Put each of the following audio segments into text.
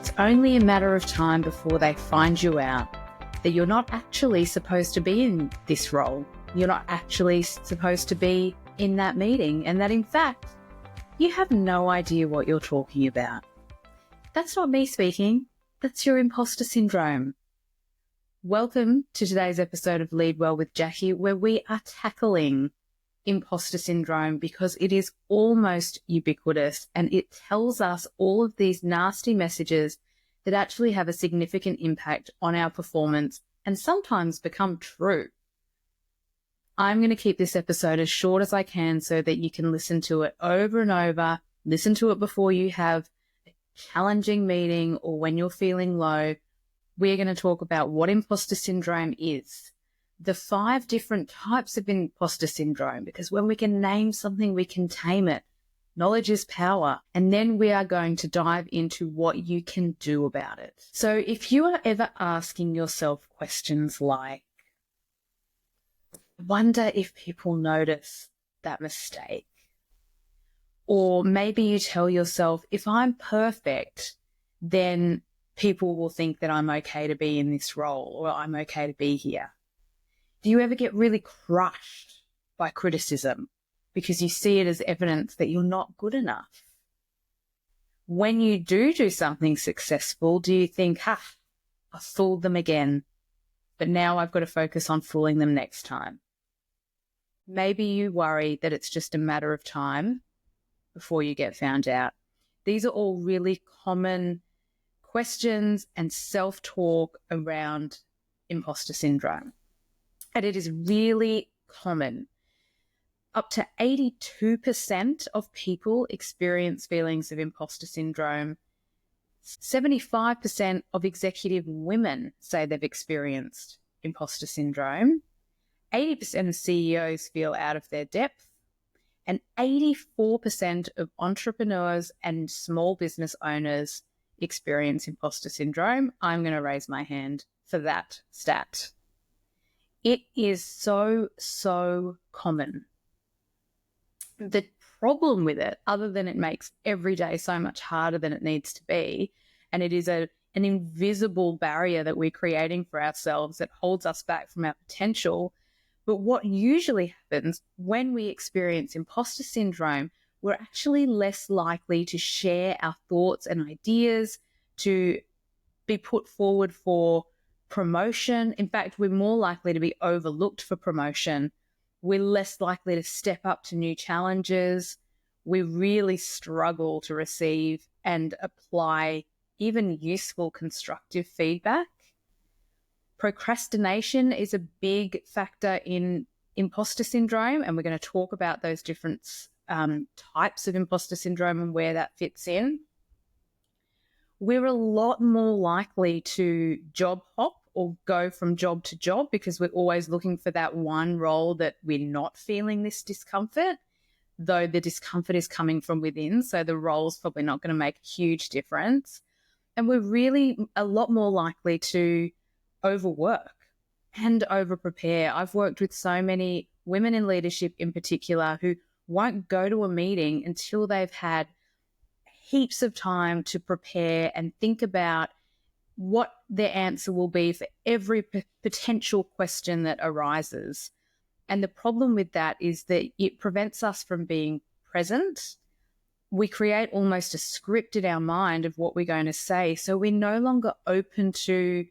It's only a matter of time before they find you out that you're not actually supposed to be in this role. You're not actually supposed to be in that meeting, and that in fact, you have no idea what you're talking about. That's not me speaking. That's your imposter syndrome. Welcome to today's episode of Lead Well with Jackie, where we are tackling imposter syndrome because it is almost ubiquitous and it tells us all of these nasty messages that actually have a significant impact on our performance and sometimes become true. I'm going to keep this episode as short as I can so that you can listen to it over and over, listen to it before you have a challenging meeting or when you're feeling low. We're going to talk about what imposter syndrome is, the 5 different types of imposter syndrome, because when we can name something, we can tame it. Knowledge is power. And then we are going to dive into what you can do about it. So if you are ever asking yourself questions like, I wonder if people notice that mistake, or maybe you tell yourself, if I'm perfect, then people will think that I'm okay to be in this role or I'm okay to be here. Do you ever get really crushed by criticism because you see it as evidence that you're not good enough? When you do something successful, do you think, I fooled them again, but now I've got to focus on fooling them next time? Maybe you worry that it's just a matter of time before you get found out. These are all really common questions and self-talk around imposter syndrome. And it is really common. Up to 82% of people experience feelings of imposter syndrome. 75% of executive women say they've experienced imposter syndrome. 80% of CEOs feel out of their depth. And 84% of entrepreneurs and small business owners experience imposter syndrome. I'm going to raise my hand for that stat. It is so common. The problem with it, other than it makes every day so much harder than it needs to be, and it is an invisible barrier that we're creating for ourselves that holds us back from our potential. But what usually happens when we experience imposter syndrome, we're actually less likely to share our thoughts and ideas, to be put forward for promotion. In fact, we're more likely to be overlooked for promotion. We're less likely to step up to new challenges. We really struggle to receive and apply even useful, constructive feedback. Procrastination is a big factor in imposter syndrome, and we're going to talk about those different types of imposter syndrome and where that fits in. We're a lot more likely to job hop or go from job to job because we're always looking for that one role that we're not feeling this discomfort, though the discomfort is coming from within, so the role's probably not going to make a huge difference. And we're really a lot more likely to overwork and over-prepare. I've worked with so many women in leadership in particular who won't go to a meeting until they've had heaps of time to prepare and think about what their answer will be for every potential question that arises. And the problem with that is that it prevents us from being present. We create almost a script in our mind of what we're going to say. So we're no longer open to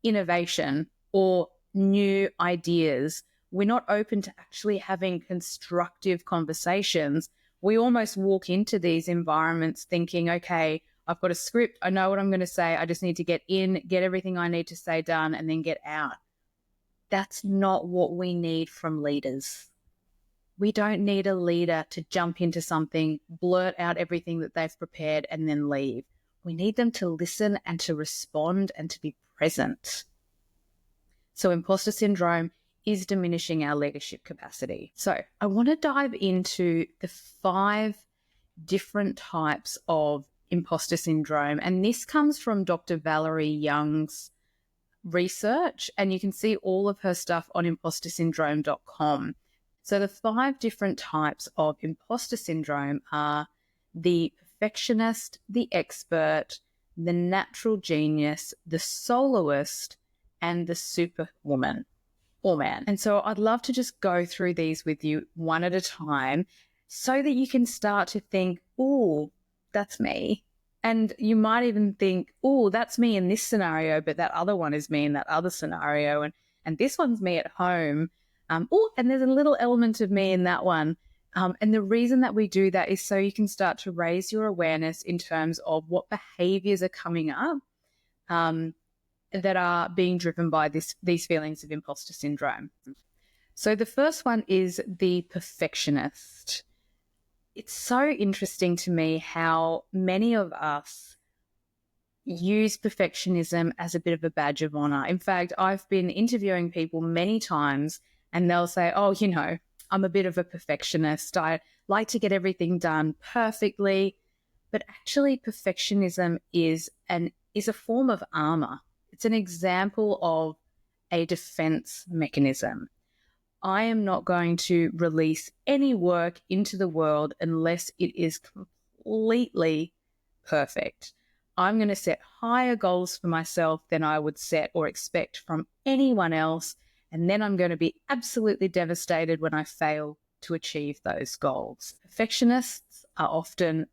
innovation or new ideas. We're not open to actually having constructive conversations. We almost walk into these environments thinking, okay, I've got a script. I know what I'm going to say. I just need to get in, get everything I need to say done, and then get out. That's not what we need from leaders. We don't need a leader to jump into something, blurt out everything that they've prepared, and then leave. We need them to listen and to respond and to be present. So imposter syndrome is diminishing our leadership capacity. So I want to dive into the 5 different types of imposter syndrome. And this comes from Dr. Valerie Young's research, and you can see all of her stuff on impostersyndrome.com. So the 5 different types of imposter syndrome are the perfectionist, the expert, the natural genius, the soloist, and the superwoman or man. And so I'd love to just go through these with you one at a time so that you can start to think, oh, that's me. And you might even think, oh, that's me in this scenario, but that other one is me in that other scenario. And this one's me at home. Oh, and there's a little element of me in that one. And the reason that we do that is so you can start to raise your awareness in terms of what behaviors are coming up that are being driven by these feelings of imposter syndrome. So the first one is the perfectionist. It's so interesting to me how many of us use perfectionism as a bit of a badge of honor. In fact, I've been interviewing people many times and they'll say, oh, I'm a bit of a perfectionist. I like to get everything done perfectly. But actually, perfectionism is a form of armor. It's an example of a defense mechanism. I am not going to release any work into the world unless it is completely perfect. I'm going to set higher goals for myself than I would set or expect from anyone else. And then I'm going to be absolutely devastated when I fail to achieve those goals. Perfectionists are often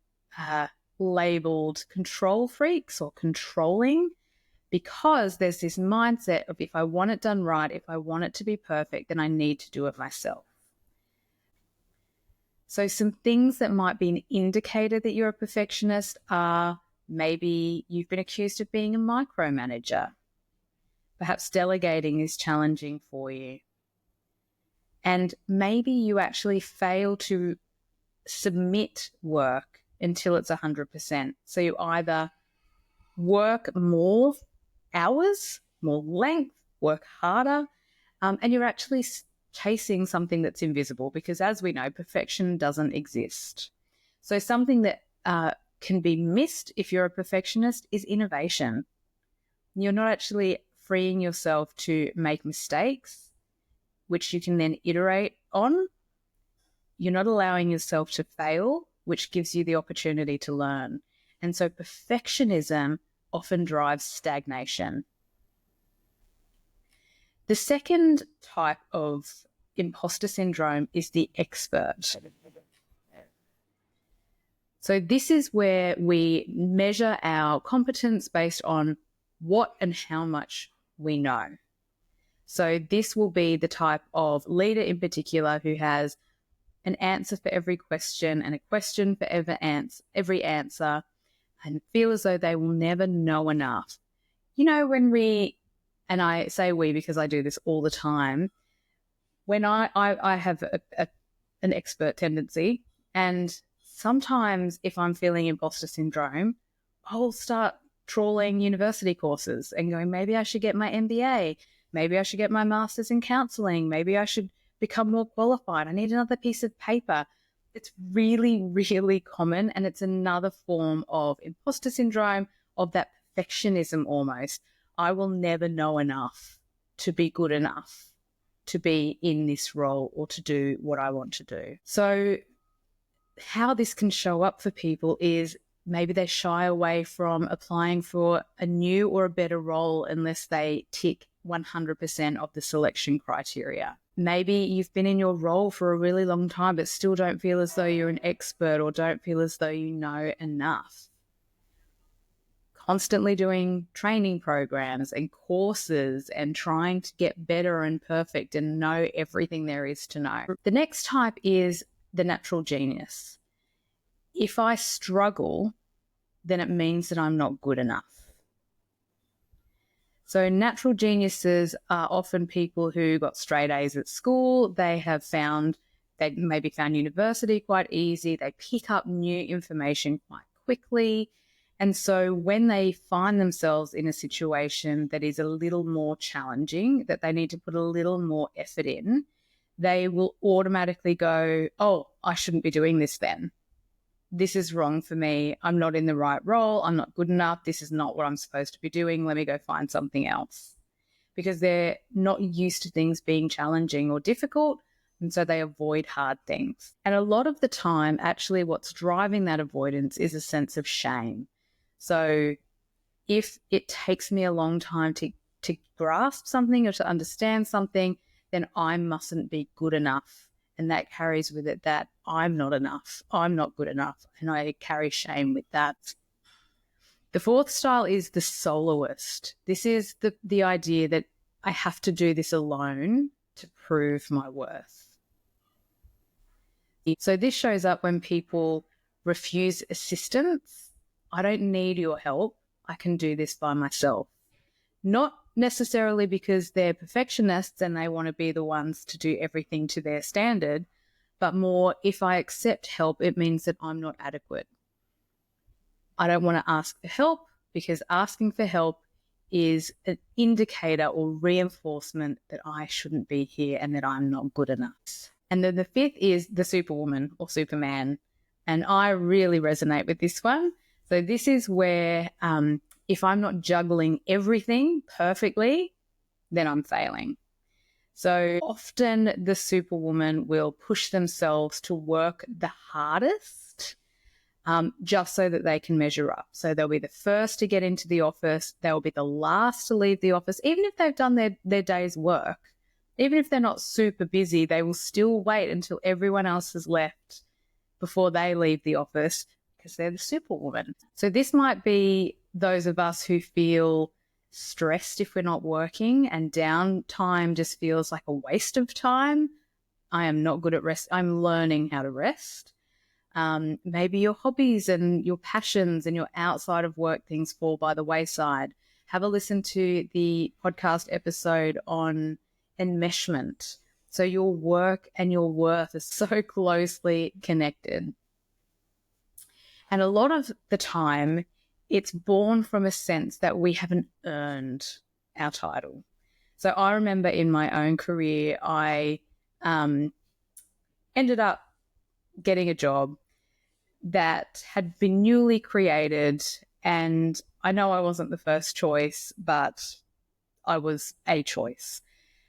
labeled control freaks or controlling, because there's this mindset of if I want it done right, if I want it to be perfect, then I need to do it myself. So some things that might be an indicator that you're a perfectionist are maybe you've been accused of being a micromanager. Perhaps delegating is challenging for you. And maybe you actually fail to submit work until it's 100%. So you either work more hours, more length, work harder, and you're actually chasing something that's invisible, because as we know, perfection doesn't exist. So something that can be missed if you're a perfectionist is innovation. You're not actually freeing yourself to make mistakes, which you can then iterate on. You're not allowing yourself to fail, which gives you the opportunity to learn. And so perfectionism often drives stagnation. The second type of imposter syndrome is the expert. So this is where we measure our competence based on what and how much we know. So this will be the type of leader in particular who has an answer for every question and a question for every answer, and feel as though they will never know enough. When and I say we because I do this all the time, when I have an expert tendency, and sometimes if I'm feeling imposter syndrome, I will start trawling university courses and going, maybe I should get my MBA, maybe I should get my master's in counseling, maybe I should become more qualified, I need another piece of paper. It's really, really common, and it's another form of imposter syndrome, of that perfectionism almost. I will never know enough to be good enough to be in this role or to do what I want to do. So how this can show up for people is maybe they shy away from applying for a new or a better role unless they tick 100% of the selection criteria. Maybe you've been in your role for a really long time but still don't feel as though you're an expert or don't feel as though you know enough. Constantly doing training programs and courses and trying to get better and perfect and know everything there is to know. The next type is the natural genius. If I struggle, then it means that I'm not good enough. So natural geniuses are often people who got straight A's at school. They maybe found university quite easy. They pick up new information quite quickly. And so when they find themselves in a situation that is a little more challenging, that they need to put a little more effort in, they will automatically go, oh, I shouldn't be doing this then. This is wrong for me. I'm not in the right role. I'm not good enough. This is not what I'm supposed to be doing. Let me go find something else. Because they're not used to things being challenging or difficult, and so they avoid hard things. And a lot of the time, actually, what's driving that avoidance is a sense of shame. So if it takes me a long time to grasp something or to understand something, then I mustn't be good enough. And that carries with it that I'm not enough. I'm not good enough. And I carry shame with that. The fourth style is the soloist. This is the idea that I have to do this alone to prove my worth. So this shows up when people refuse assistance. I don't need your help. I can do this by myself. Not necessarily because they're perfectionists and they want to be the ones to do everything to their standard, but more if I accept help, it means that I'm not adequate. I don't want to ask for help because asking for help is an indicator or reinforcement that I shouldn't be here and that I'm not good enough. And then the fifth is the superwoman or superman. And I really resonate with this one. So this is where if I'm not juggling everything perfectly, then I'm failing. So often the superwoman will push themselves to work the hardest just so that they can measure up. So they'll be the first to get into the office. They'll be the last to leave the office, even if they've done their day's work. Even if they're not super busy, they will still wait until everyone else has left before they leave the office because they're the superwoman. So this might be those of us who feel stressed if we're not working and downtime just feels like a waste of time. I am not good at rest. I'm learning how to rest. Maybe your hobbies and your passions and your outside of work things fall by the wayside. Have a listen to the podcast episode on enmeshment. So your work and your worth are so closely connected. And a lot of the time, it's born from a sense that we haven't earned our title. So I remember in my own career, I ended up getting a job that had been newly created. And I know I wasn't the first choice, but I was a choice.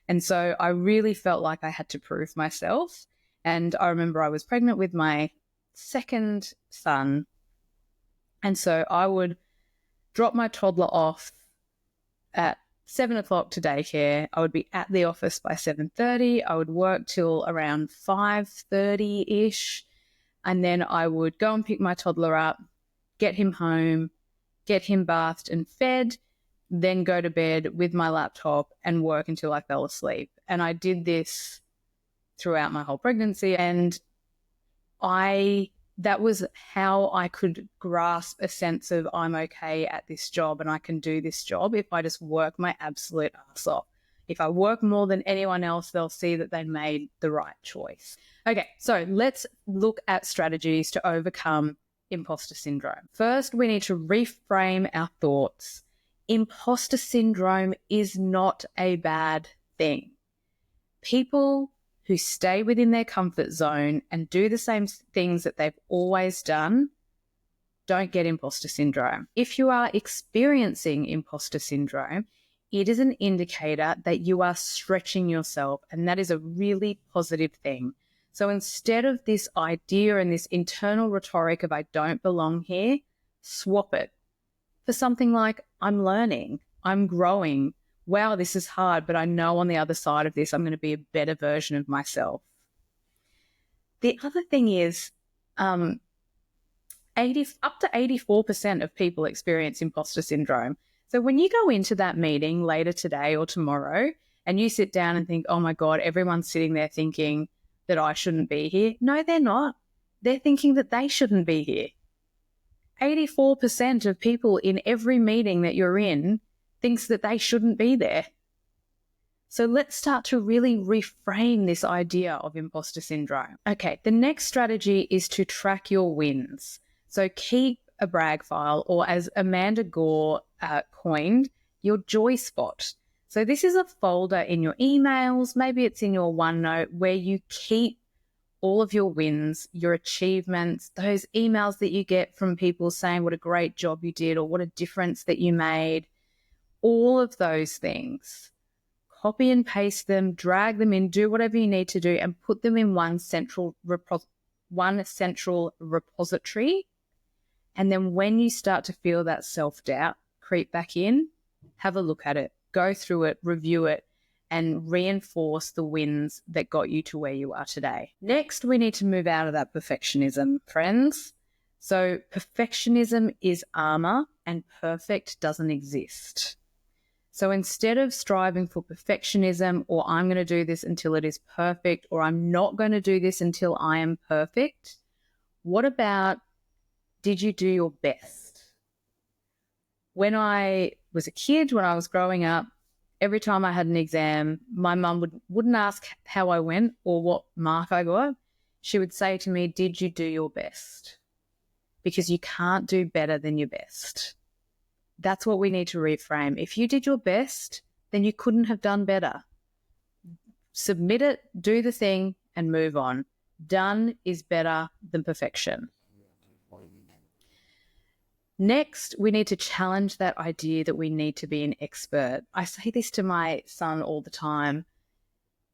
And so I really felt like I had to prove myself. And I remember I was pregnant with my second son. And so I would drop my toddler off at 7 o'clock to daycare. I would be at the office by 7:30. I would work till around 5:30-ish. And then I would go and pick my toddler up, get him home, get him bathed and fed, then go to bed with my laptop and work until I fell asleep. And I did this throughout my whole pregnancy. And that was how I could grasp a sense of I'm okay at this job and I can do this job if I just work my absolute ass off. If I work more than anyone else, they'll see that they made the right choice. Okay, so let's look at strategies to overcome imposter syndrome. First, we need to reframe our thoughts. Imposter syndrome is not a bad thing. People who stay within their comfort zone and do the same things that they've always done don't get imposter syndrome. If you are experiencing imposter syndrome, it is an indicator that you are stretching yourself, and that is a really positive thing. So instead of this idea and this internal rhetoric of I don't belong here, swap it for something like I'm learning, I'm growing. Wow, this is hard, but I know on the other side of this, I'm going to be a better version of myself. The other thing is up to 84% of people experience imposter syndrome. So when you go into that meeting later today or tomorrow and you sit down and think, oh my God, everyone's sitting there thinking that I shouldn't be here. No, they're not. They're thinking that they shouldn't be here. 84% of people in every meeting that you're in thinks that they shouldn't be there. So let's start to really reframe this idea of imposter syndrome. Okay, the next strategy is to track your wins. So keep a brag file, or as Amanda Gore coined, your joy spot. So this is a folder in your emails, maybe it's in your OneNote, where you keep all of your wins, your achievements, those emails that you get from people saying what a great job you did or what a difference that you made, all of those things. Copy and paste them, drag them in, do whatever you need to do, and put them in one central repository. And then when you start to feel that self-doubt creep back in, have a look at it, go through it, review it, and reinforce the wins that got you to where you are today. Next, we need to move out of that perfectionism, friends. So perfectionism is armor and perfect doesn't exist. So instead of striving for perfectionism, or I'm going to do this until it is perfect, or I'm not going to do this until I am perfect, what about, did you do your best? When I was a kid, when I was growing up, every time I had an exam, my mum wouldn't ask how I went or what mark I got. She would say to me, did you do your best? Because you can't do better than your best. That's what we need to reframe. If you did your best, then you couldn't have done better. Submit it, do the thing, and move on. Done is better than perfection. Next, we need to challenge that idea that we need to be an expert. I say this to my son all the time.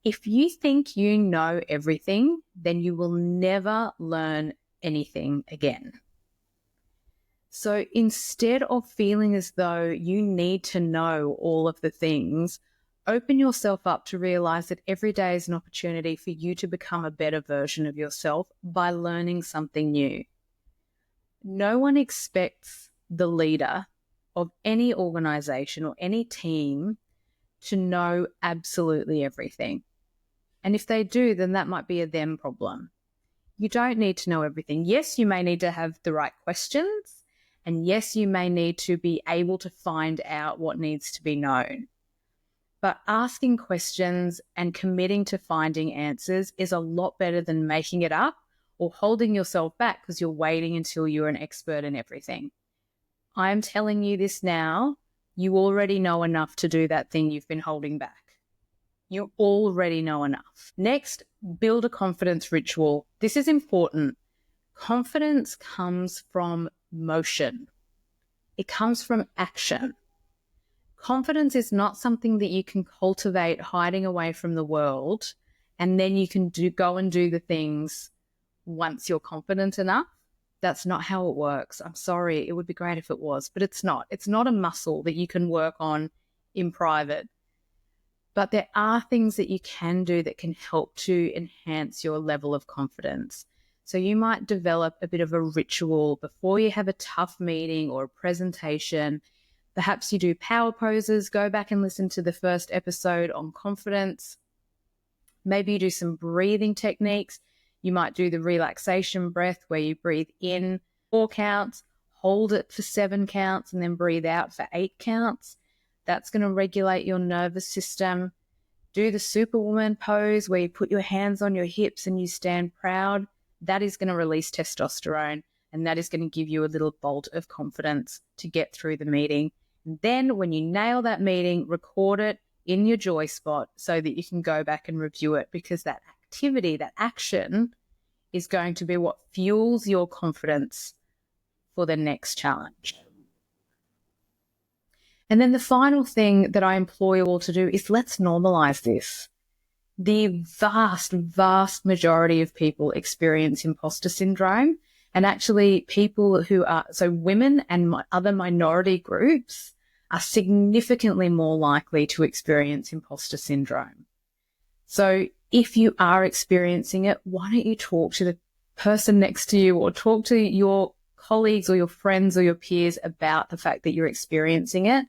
If you think you know everything, then you will never learn anything again. So instead of feeling as though you need to know all of the things, open yourself up to realize that every day is an opportunity for you to become a better version of yourself by learning something new. No one expects the leader of any organization or any team to know absolutely everything. And if they do, then that might be a them problem. You don't need to know everything. Yes, you may need to have the right questions. And yes, you may need to be able to find out what needs to be known. But asking questions and committing to finding answers is a lot better than making it up or holding yourself back because you're waiting until you're an expert in everything. I'm telling you this now, you already know enough to do that thing you've been holding back. You already know enough. Next, build a confidence ritual. This is important. Confidence comes from motion. It comes from action. Confidence is not something that you can cultivate hiding away from the world and then you can go and do the things once you're confident enough. That's not how it works. I'm sorry. It would be great if it was, but it's not. It's not a muscle that you can work on in private. But there are things that you can do that can help to enhance your level of confidence. So you might develop a bit of a ritual before you have a tough meeting or a presentation. Perhaps you do power poses. Go back and listen to the first episode on confidence. Maybe you do some breathing techniques. You might do the relaxation breath where you breathe in 4 counts, hold it for 7 counts, and then breathe out for 8 counts. That's going to regulate your nervous system. Do the Superwoman pose where you put your hands on your hips and you stand proud. That is going to release testosterone, and that is going to give you a little bolt of confidence to get through the meeting. And then when you nail that meeting, record it in your joy spot so that you can go back and review it, because that activity, that action is going to be what fuels your confidence for the next challenge. And then the final thing that I implore you all to do is let's normalize this. The vast, vast majority of people experience imposter syndrome, and actually people who are, so women and other minority groups are significantly more likely to experience imposter syndrome. So if you are experiencing it, why don't you talk to the person next to you or talk to your colleagues or your friends or your peers about the fact that you're experiencing it?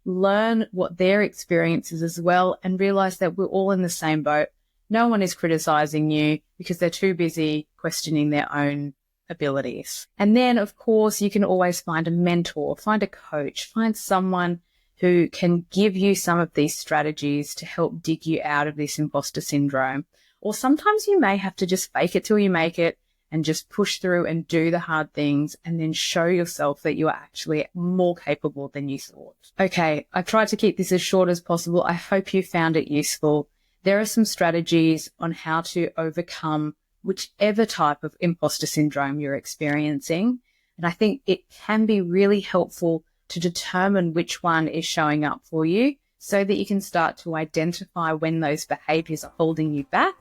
Learn what their experience is as well, and realize that we're all in the same boat. No one is criticizing you because they're too busy questioning their own abilities. And then, of course, you can always find a mentor, find a coach, find someone who can give you some of these strategies to help dig you out of this imposter syndrome. Or sometimes you may have to just fake it till you make it and just push through and do the hard things and then show yourself that you are actually more capable than you thought. Okay, I tried to keep this as short as possible. I hope you found it useful. There are some strategies on how to overcome whichever type of imposter syndrome you're experiencing. And I think it can be really helpful to determine which one is showing up for you so that you can start to identify when those behaviors are holding you back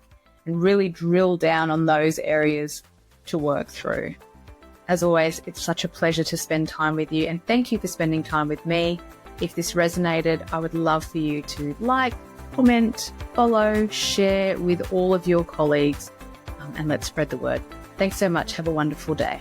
and really drill down on those areas to work through. As always, it's such a pleasure to spend time with you, and thank you for spending time with me. If this resonated, I would love for you to like, comment, follow, share with all of your colleagues, and let's spread the word. Thanks so much. Have a wonderful day.